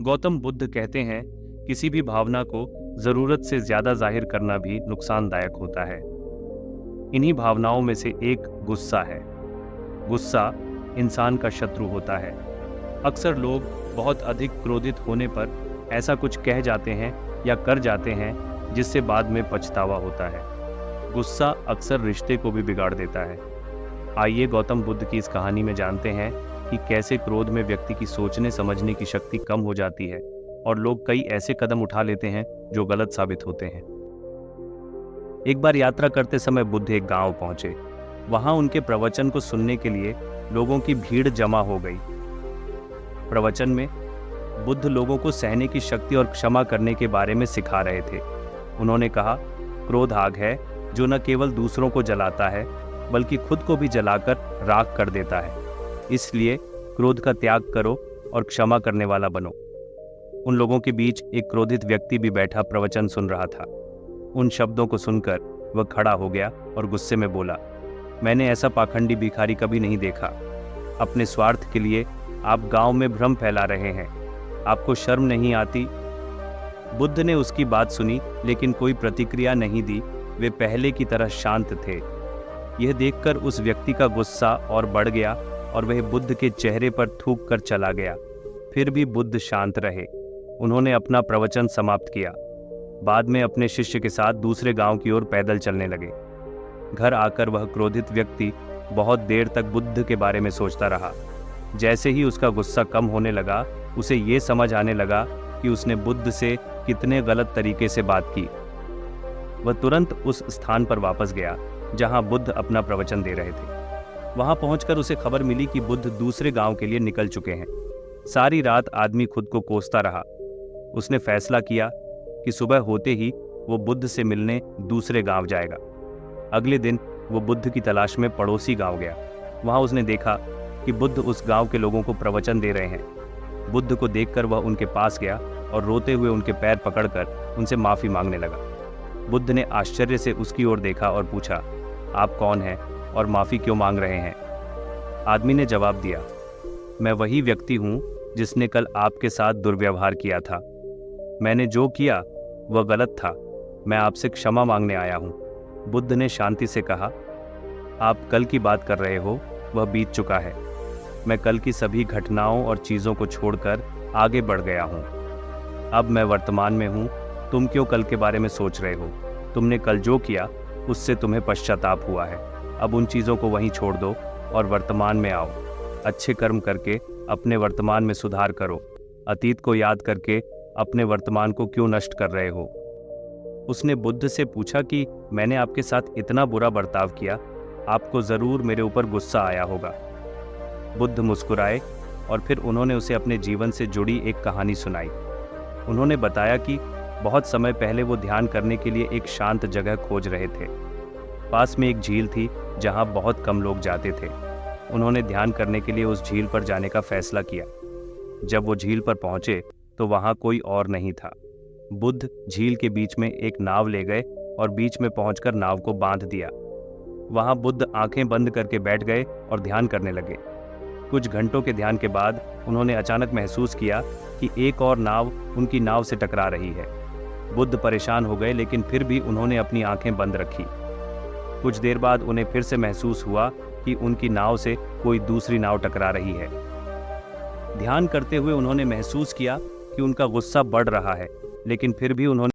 गौतम बुद्ध कहते हैं, किसी भी भावना को जरूरत से ज्यादा जाहिर करना भी नुकसानदायक होता है। इन्हीं भावनाओं में से एक गुस्सा है। गुस्सा इंसान का शत्रु होता है। अक्सर लोग बहुत अधिक क्रोधित होने पर ऐसा कुछ कह जाते हैं या कर जाते हैं जिससे बाद में पछतावा होता है। गुस्सा अक्सर रिश्ते को भी बिगाड़ देता है। आइए गौतम बुद्ध की इस कहानी में जानते हैं कि कैसे क्रोध में व्यक्ति की सोचने समझने की शक्ति कम हो जाती है और लोग कई ऐसे कदम उठा लेते हैं जो गलत साबित होते हैं। एक बार यात्रा करते समय बुद्ध एक गांव पहुंचे। वहां उनके प्रवचन को सुनने के लिए लोगों की भीड़ जमा हो गई। प्रवचन में बुद्ध लोगों को सहने की शक्ति और क्षमा करने के बारे में सिखा रहे थे। उन्होंने कहा, क्रोध आग है जो न केवल दूसरों को जलाता है बल्कि खुद को भी जलाकर राख कर देता है। इसलिए क्रोध का त्याग करो और क्षमा करने वाला बनो। उन लोगों के बीच एक क्रोधित व्यक्ति भी बैठा प्रवचन सुन रहा था। उन शब्दों को सुनकर वह खड़ा हो गया और गुस्से में बोला, मैंने ऐसा पाखंडी भिखारी कभी नहीं देखा। अपने स्वार्थ के लिए आप गांव में भ्रम फैला रहे हैं। आपको शर्म नहीं आती? बुद्ध ने उसकी बात सुनी लेकिन कोई प्रतिक्रिया नहीं दी। वे पहले की तरह शांत थे। यह देखकर उस व्यक्ति का गुस्सा और बढ़ गया और वह बुद्ध के चेहरे पर थूक कर चला गया। फिर भी बुद्ध शांत रहे। उन्होंने अपना प्रवचन समाप्त किया। बाद में अपने शिष्य के साथ दूसरे गांव की ओर पैदल चलने लगे। घर आकर वह क्रोधित व्यक्ति बहुत देर तक बुद्ध के बारे में सोचता रहा। जैसे ही उसका गुस्सा कम होने लगा, उसे ये समझ आने लगा कि उसने बुद्ध से कितने गलत तरीके से बात की। वह तुरंत उस स्थान पर वापस गया जहां बुद्ध अपना प्रवचन दे रहे थे। वहां पहुंचकर उसे खबर मिली कि बुद्ध दूसरे गांव के लिए निकल चुके हैं। सारी रात आदमी खुद को कोसता रहा। उसने फैसला किया कि सुबह होते ही वो बुद्ध से मिलने दूसरे गांव जाएगा। अगले दिन वो बुद्ध की तलाश में पड़ोसी गांव गया। वहां उसने देखा कि बुद्ध उस गांव के लोगों को प्रवचन दे रहे हैं। बुद्ध को देखकर वह उनके पास गया और रोते हुए उनके पैर पकड़कर उनसे माफी मांगने लगा। बुद्ध ने आश्चर्य से उसकी ओर देखा और पूछा, आप कौन हैं और माफी क्यों मांग रहे हैं? आदमी ने जवाब दिया, मैं वही व्यक्ति हूं जिसने कल आपके साथ दुर्व्यवहार किया था। मैंने जो किया वह गलत था। मैं आपसे क्षमा मांगने आया हूं। बुद्ध ने शांति से कहा, आप कल की बात कर रहे हो, वह बीत चुका है। मैं कल की सभी घटनाओं और चीजों को छोड़कर आगे बढ़ गया हूं। अब मैं वर्तमान में हूं। तुम क्यों कल के बारे में सोच रहे हो? तुमने कल जो किया उससे तुम्हें पश्चाताप हुआ है। अब उन चीजों को वहीं छोड़ दो और वर्तमान में आओ। अच्छे कर्म करके अपने वर्तमान में सुधार करो। अतीत को याद करके अपने वर्तमान को क्यों नष्ट कर रहे हो? उसने बुद्ध से पूछा कि मैंने आपके साथ इतना बुरा बर्ताव किया, आपको जरूर मेरे ऊपर गुस्सा आया होगा। बुद्ध मुस्कुराए और फिर उन्होंने उसे अपने जीवन से जुड़ी एक कहानी सुनाई। उन्होंने बताया कि बहुत समय पहले वो ध्यान करने के लिए एक शांत जगह खोज रहे थे। पास में एक झील थी जहां बहुत कम लोग जाते थे। उन्होंने ध्यान करने के लिए उस झील पर जाने का फैसला किया। जब वो झील पर पहुंचे तो वहां कोई और नहीं था। बुद्ध झील के बीच में एक नाव ले गए और बीच में पहुंचकर नाव को बांध दिया। वहां बुद्ध आंखें बंद करके बैठ गए और ध्यान करने लगे। कुछ घंटों के ध्यान के बाद उन्होंने अचानक महसूस किया कि एक और नाव उनकी नाव से टकरा रही है। बुद्ध परेशान हो गए लेकिन फिर भी उन्होंने अपनी आंखें बंद रखी। कुछ देर बाद उन्हें फिर से महसूस हुआ कि उनकी नाव से कोई दूसरी नाव टकरा रही है। ध्यान करते हुए उन्होंने महसूस किया कि उनका गुस्सा बढ़ रहा है, लेकिन फिर भी उन्होंने